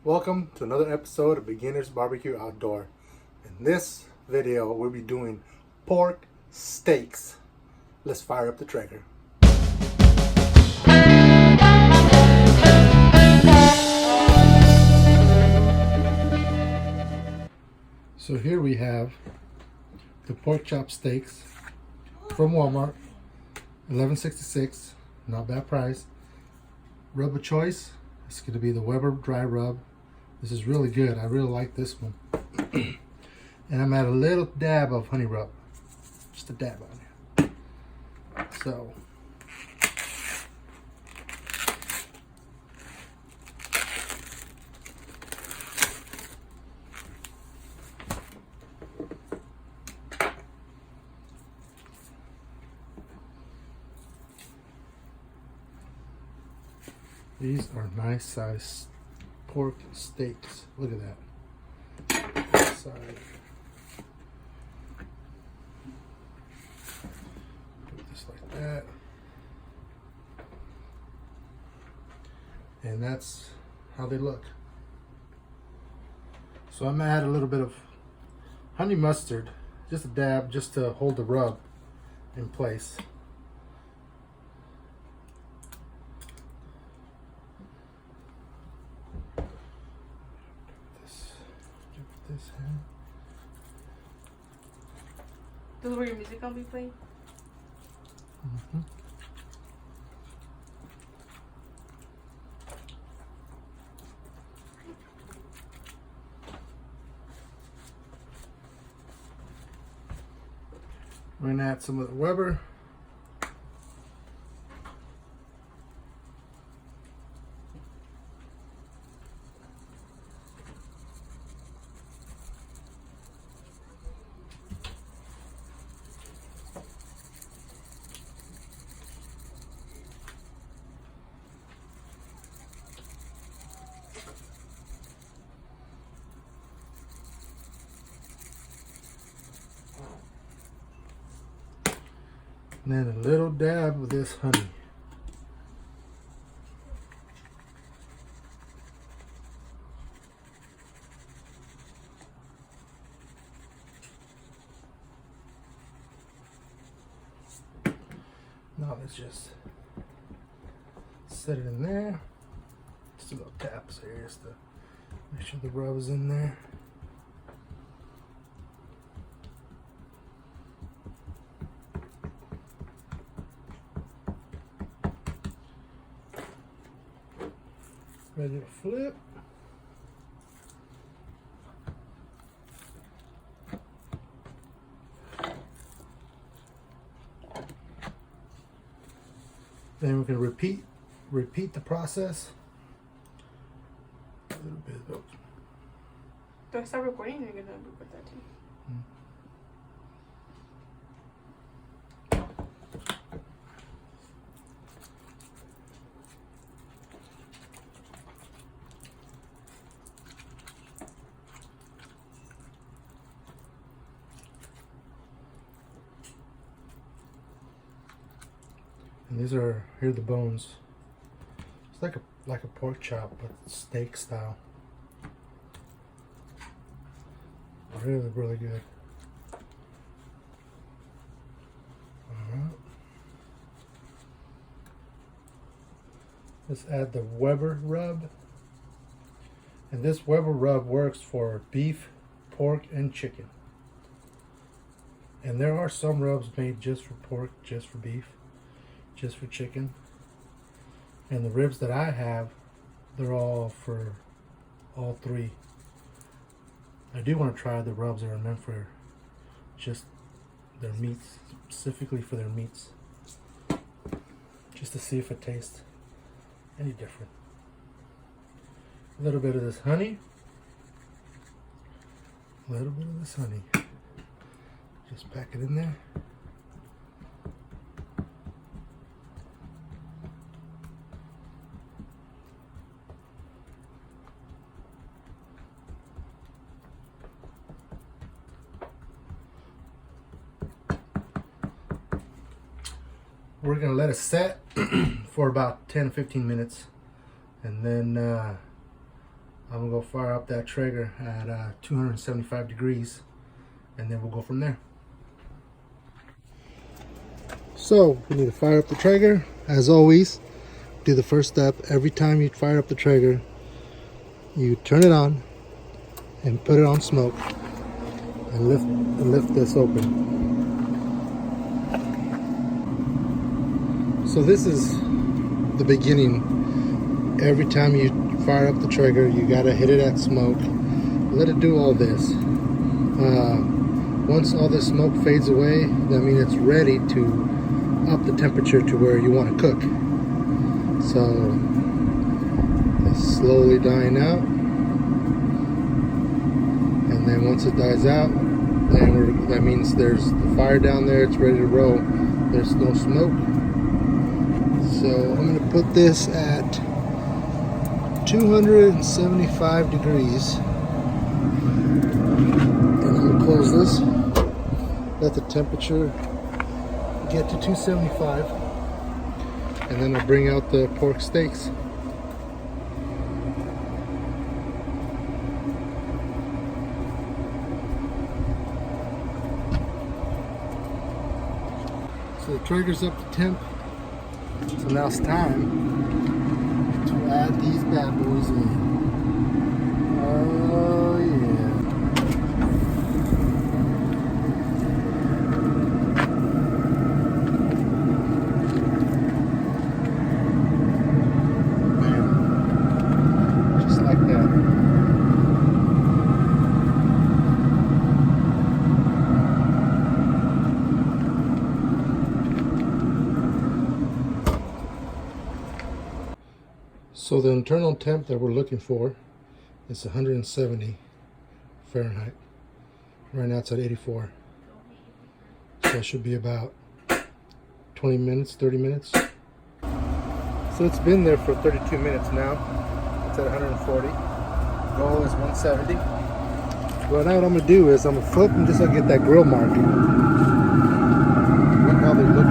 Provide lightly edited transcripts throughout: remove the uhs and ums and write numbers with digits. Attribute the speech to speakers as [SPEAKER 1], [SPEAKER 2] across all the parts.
[SPEAKER 1] Welcome to another episode of Beginner's Barbecue Outdoor. In this video, we'll be doing pork steaks. Let's fire up the Traeger. So here we have the pork chop steaks from Walmart, $11.66, not bad price. Rub of choice, it's going to be the Weber dry rub. This is really good. I really like this one. And I'm at a little dab of honey rub, just a dab on it. So these are nice sized pork steaks. Look at that. This side. Put this like that. And that's how they look. So I'm gonna add a little bit of honey mustard, just a dab, just to hold the rub in place. This hand.
[SPEAKER 2] This is where your music gonna be playing?
[SPEAKER 1] Mm-hmm. We're gonna add some of the Weber. And then a little dab of this honey. Now let's just set it in there. Just a little taps here just to make sure the rub is in there. Ready to flip. Then we're going to repeat the process. A little bit of.
[SPEAKER 2] Do I start recording or are you gonna record that too?
[SPEAKER 1] And these are, here are the bones. It's like a pork chop, but steak style. Really, really good. Alright. Let's add the Weber rub. And this Weber rub works for beef, pork, and chicken. And there are some rubs made just for pork, just for beef, just for chicken. And the ribs that I have, they're all for all three. I do want to try the rubs that are meant for just their meats, specifically for their meats, just to see if it tastes any different. A little bit of this honey, a little bit of this honey. Just pack it in there. We're gonna let it set for about 10-15 minutes, and then I'm gonna go fire up that Traeger at 275 degrees, and then we'll go from there. So we need to fire up the Traeger. As always, do the first step. Every time you fire up the Traeger, you turn it on and put it on smoke and lift this open. So this is the beginning. Every time you fire up the Traeger, you gotta hit it at smoke. Let it do all this. Once all the smoke fades away, that means it's ready to up the temperature to where you want to cook. So it's slowly dying out, and then once it dies out, then that means there's the fire down there. It's ready to roll. There's no smoke. So I'm going to put this at 275 degrees, and I'm going to close this. Let the temperature get to 275, and then I'll bring out the pork steaks. So the Traeger's up to temp, so now it's time to add these bad boys in. Oh yeah. So the internal temp that we're looking for is 170 Fahrenheit. Right now it's at 84. So it should be about 20 minutes, 30 minutes. So it's been there for 32 minutes now. It's at 140. Goal is 170. Well, now what I'm gonna do is I'm gonna flip them just so I get that grill mark. Look how they look.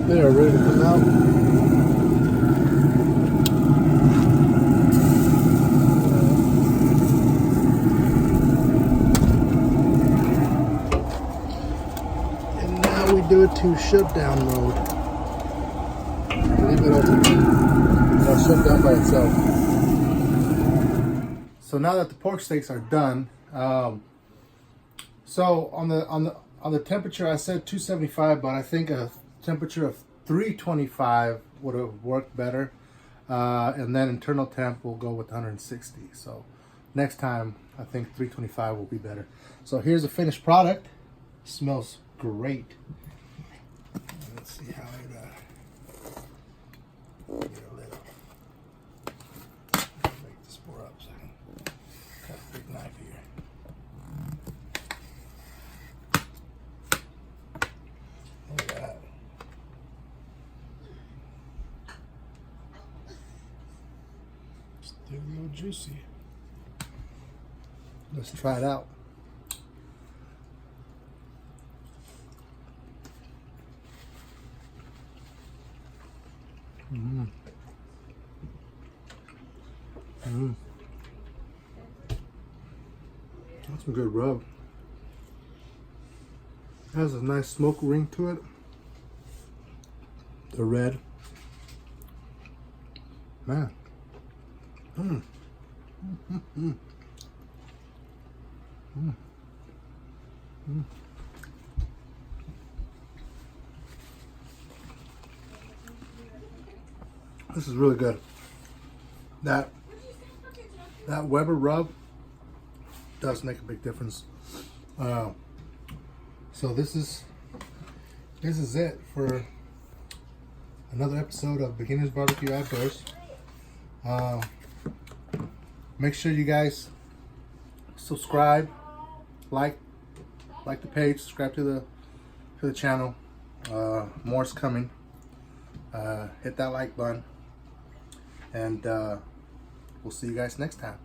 [SPEAKER 1] They are ready to come out. And now we do it to shutdown mode. Leave it open. It'll shut down by itself. So now that the pork steaks are done, so on the temperature I said 275, but I think a temperature of 325 would have worked better, and then internal temp will go with 160. So next time I think 325 will be better. So here's the finished product. Smells great. Let's see how it get a little. Make this pour up so I can cut a big knife here. Look at that. Still real juicy. Let's try it out. That's some good rub. Has a nice smoke ring to it. The red. Man. This is really good. That Weber rub does make a big difference. So this is this is it for another episode of Beginners Barbecue Outdoors. Make sure you guys subscribe, like the page, subscribe to the channel. More's coming. Hit that like button, and we'll see you guys next time.